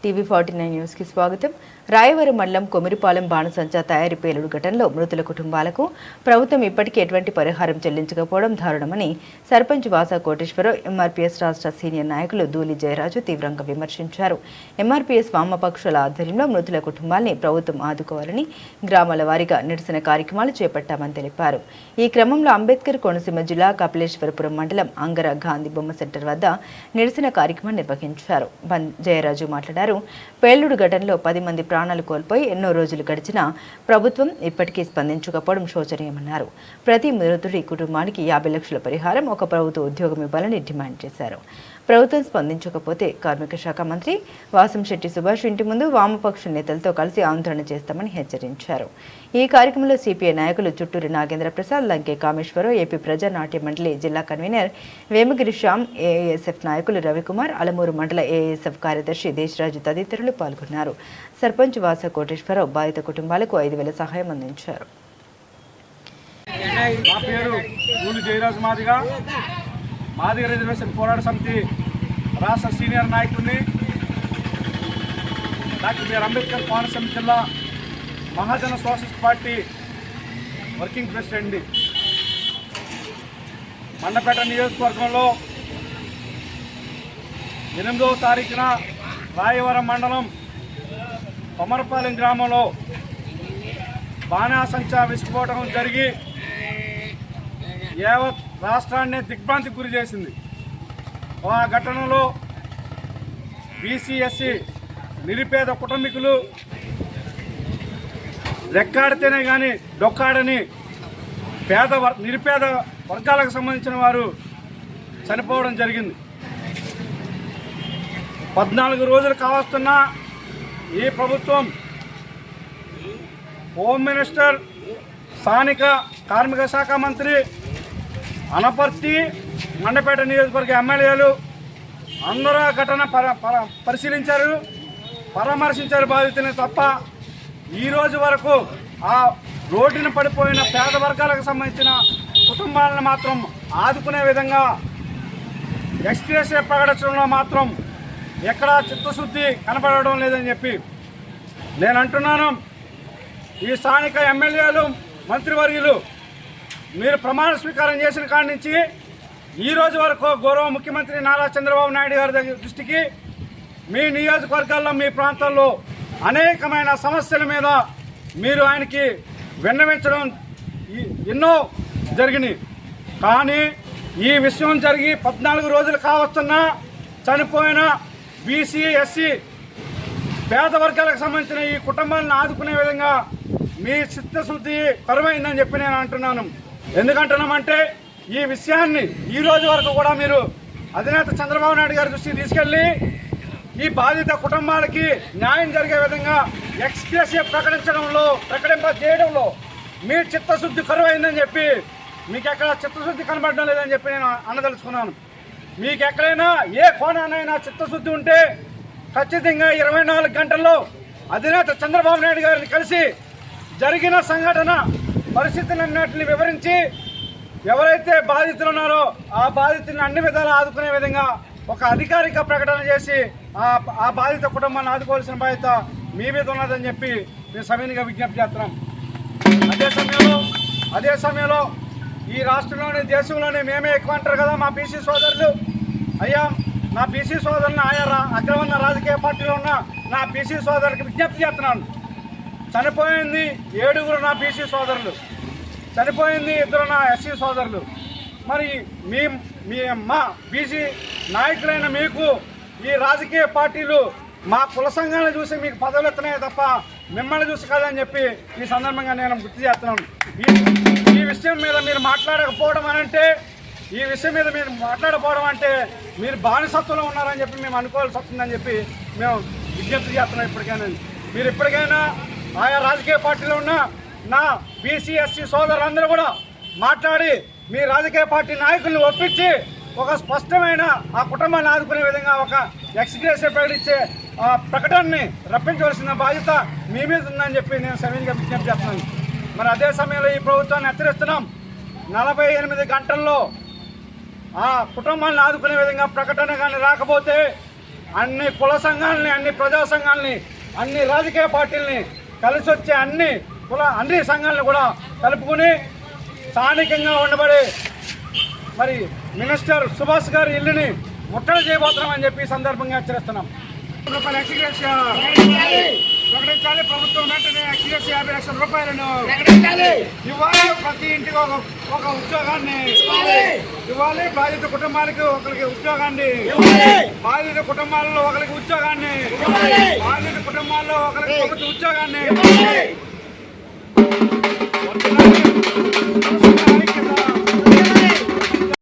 TV49 news కి స్వాగతం. రాయవరం మండలం కొమిరిపాలెం బాణసంచా తయారీ పేలుడు ఘటనలో మృతుల కుటుంబాలకు ప్రభుత్వం ఇప్పటికీ ఎటువంటి పరిహారం చెల్లించకపోవడం దారుణమని సర్పంచ్ వాసా కోటేశ్వరరావు ఎంఆర్పీఎస్ రాష్ట్ర సీనియర్ నాయకులు దూలి జయరాజు తీవ్రంగా విమర్శించారు. ఎంఆర్పీఎస్ వామపక్షుల ఆధ్వర్యంలో మృతుల కుటుంబాల్ని ప్రభుత్వం ఆదుకోవాలని గ్రామాల వారీగా నిరసన కార్యక్రమాలు చేపట్టామని తెలిపారు. ఈ క్రమంలో అంబేద్కర్ కోనసీమ జిల్లా కపిలేశ్వరపురం మండలం అంగర గాంధీ బొమ్మ సెంటర్ వద్ద నిరసన కార్యక్రమం నిర్వహించారు. జయరాజు మాట్లాడారు. పేలుడు ఘటనలో 10 మంది ప్రాణాలు కోల్పోయి ఎన్నో రోజులు గడిచినా ప్రభుత్వం ఇప్పటికీ స్పందించకపోవడం శోచనీయమన్నారు. ప్రతి మృతుడి కుటుంబానికి 50 లక్షల పరిహారం, ఒక ప్రభుత్వ ఉద్యోగం ఇవ్వాలని డిమాండ్ చేశారు. ప్రభుత్వం స్పందించకపోతే కార్మిక శాఖ మంత్రి వాసంశెట్టి సుభాష్ ఇంటి ముందు వామపక్ష నేతలతో కలిసి ఆందోళన చేస్తామని హెచ్చరించారు. ఈ కార్యక్రమంలో సిపిఐ నాయకులు చుట్టూరి నాగేంద్ర ప్రసాద్, లంకే కామేశ్వరరావు, ఏపీ ప్రజానాట్య మండలి జిల్లా కన్వీనర్ వేమగిరి శ్యామ్, ఏఐఎస్ఎఫ్ నాయకులు రవికుమార్, అలమూరు మండల ఏఐఎస్ఎఫ్ కార్యదర్శి దేశరాజు తదితరులు పాల్గొన్నారు. సర్పంచ్ వాస కోటేశ్వరరావు బాధిత కుటుంబాలకు 5,000 సహాయం అందించారు. మాదిగ రిజర్వేషన్ పోరాట సమితి రాష్ట్ర సీనియర్ నాయకుడిని, డాక్టర్ బిఆర్ అంబేద్కర్ కోనసీమ జిల్లా మహాజన సోషలిస్ట్ పార్టీ వర్కింగ్ ప్రెసిడెంట్ని. మండపేట నియోజకవర్గంలో 8వ తారీఖున రాయవరం మండలం కొమరపాలెం గ్రామంలో బాణాసంచా విస్ఫోటనం జరిగి యావత్ రాష్ట్రాన్ని దిగ్భ్రాంతికి గురి చేసింది. ఆ ఘటనలో బీసీ/ఎస్సీ నిరుపేద కుటుంబీకులు రెక్కాడితేనే కానీ డొక్కాడని నిరుపేద వర్గాలకు సంబంధించిన వారు చనిపోవడం జరిగింది. 14 రోజులు కావస్తున్న ఈ ప్రభుత్వం, హోమ్ మినిస్టర్, స్థానిక కార్మిక శాఖ మంత్రి, అనపర్తి, మండపేట నియోజకవర్గ ఎమ్మెల్యేలు అందరూ ఆ ఘటన పరిశీలించారు, పరామర్శించారు బాధితులను తప్ప ఈరోజు వరకు ఆ రోడ్డున పడిపోయిన పేద వర్గాలకు సంబంధించిన కుటుంబాలను మాత్రం ఆదుకునే విధంగా ఎక్స్గ్రేషియా ప్రకటించడంలో మాత్రం ఎక్కడా చిత్తశుద్ధి కనపడడం లేదని చెప్పి నేను అంటున్నాను. ఈ స్థానిక ఎమ్మెల్యేలు, మంత్రివర్యులు మీరు ప్రమాణ స్వీకారం చేసిన కాడి నుంచి ఈ రోజు వరకు గౌరవ ముఖ్యమంత్రి నారా చంద్రబాబు నాయుడు గారి దృష్టికి మీ నియోజకవర్గాల్లో, మీ ప్రాంతాల్లో అనేకమైన సమస్యల మీద మీరు ఆయనకి విన్నవించడం ఎన్నో జరిగినాయి. కానీ ఈ విషయం జరిగి 14 రోజులు కావస్తున్నా చనిపోయిన బీసీ/ఎస్సీ పేద వర్గాలకు సంబంధించిన ఈ కుటుంబాలను ఆదుకునే విధంగా మీ చిత్తశుద్ధి కరువైందని చెప్పి నేను అంటున్నాను. ఎందుకంటున్నామంటే ఈ విషయాన్ని ఈ రోజు వరకు కూడా మీరు అధినేత చంద్రబాబు నాయుడు గారి దృష్టికి తీసుకెళ్లి ఈ బాధిత కుటుంబాలకి న్యాయం జరిగే విధంగా ఎక్స్గ్రేషియా ప్రకటింపజేయడంలో మీ చిత్తశుద్ధి కరువైందని చెప్పి, మీకు ఎక్కడ చిత్తశుద్ధి కనబడడం లేదని చెప్పి నేను అనదలుచుకున్నాను. మీకు ఎక్కడైనా ఏ కోణానైనా చిత్తశుద్ధి ఉంటే ఖచ్చితంగా 24 గంటల్లో అధినేత చంద్రబాబు నాయుడు గారిని కలిసి జరిగిన సంఘటన పరిస్థితులన్నింటినీ వివరించి ఎవరైతే బాధితులు ఉన్నారో ఆ బాధితులను అన్ని విధాలు ఆదుకునే విధంగా ఒక అధికారిక ప్రకటన చేసి ఆ బాధిత కుటుంబాన్ని ఆదుకోవాల్సిన బాధ్యత మీ మీద ఉన్నదని చెప్పి మేము సవినీయంగా విజ్ఞప్తి చేస్తున్నాం. అదే సమయంలో ఈ రాష్ట్రంలోని, దేశంలోని మేమే ఎక్కువ అంటారు కదా మా బీసీ సోదరులు. అయ్యా, నా బీసీ సోదరులను ఆయా అగ్రవర్ణ రాజకీయ పార్టీలో ఉన్న నా బీసీ సోదరులకు విజ్ఞప్తి చేస్తున్నాను. చనిపోయింది 7 నా బీసీ సోదరులు, చనిపోయింది 2 నా ఎస్సీ సోదరులు. మరి మా బీసీ నాయకులైన మీకు ఈ రాజకీయ పార్టీలు మా కుల సంఘాలను చూసి మీకు పదవులు ఎత్తున్నాయి తప్ప మిమ్మల్ని చూసి కాదని చెప్పి ఈ సందర్భంగా నేను గుర్తు చేస్తున్నాను. ఈ విషయం మీద మీరు మాట్లాడకపోవడం అంటే మీరు బానిసత్వంలో ఉన్నారని చెప్పి మేము అనుకోవాల్సి వస్తుందని చెప్పి మేము విజ్ఞప్తి చేస్తున్నాం. మీరు ఇప్పటికైనా ఆయా రాజకీయ పార్టీలో ఉన్న నా బీసీ/ఎస్సీ సోదరులందరూ కూడా మాట్లాడి మీ రాజకీయ పార్టీ నాయకులను ఒప్పించి ఒక స్పష్టమైన ఆ కుటుంబాన్ని ఆదుకునే విధంగా ఒక ఎక్స్గ్రేషియా ప్రకటించే ప్రకటనని రప్పించవలసిన బాధ్యత మీ మీద ఉందని చెప్పి నేను సవినీయంగా విజ్ఞప్తి చేస్తున్నాను. మరి అదే సమయంలో ఈ ప్రభుత్వాన్ని హెచ్చరిస్తున్నాం. 48 గంటల్లో ఆ కుటుంబాన్ని ఆదుకునే విధంగా ప్రకటన కానీ రాకపోతే అన్ని కుల సంఘాలని, అన్ని ప్రజా సంఘాలని, అన్ని రాజకీయ పార్టీలని కలిసి వచ్చే అన్ని సంఘాలను కూడా కలుపుకుని స్థానికంగా ఉండబడే మరి మినిస్టర్ సుభాష్ గారి ఇల్లుని ముట్టడి చేయబోతున్నామని చెప్పి ఈ సందర్భంగా హెచ్చరిస్తున్నాం. ప్రకటించాలి. ప్రభుత్వం వెంటనే ఎక్స్గ్రేషియా 50 లక్షల రూపాయలను ఇవ్వాలి. ప్రతి ఇంటికి ఒక ఉద్యోగాన్ని ఇవ్వాలి. బాధిత కుటుంబానికి ఒకరికి ఉద్యోగాన్ని, బాధిత కుటుంబాల్లో ఒకరికి ఉద్యోగాన్ని, బాధిత కుటుంబాల్లో ఒకరికి ప్రభుత్వ ఉద్యోగాన్ని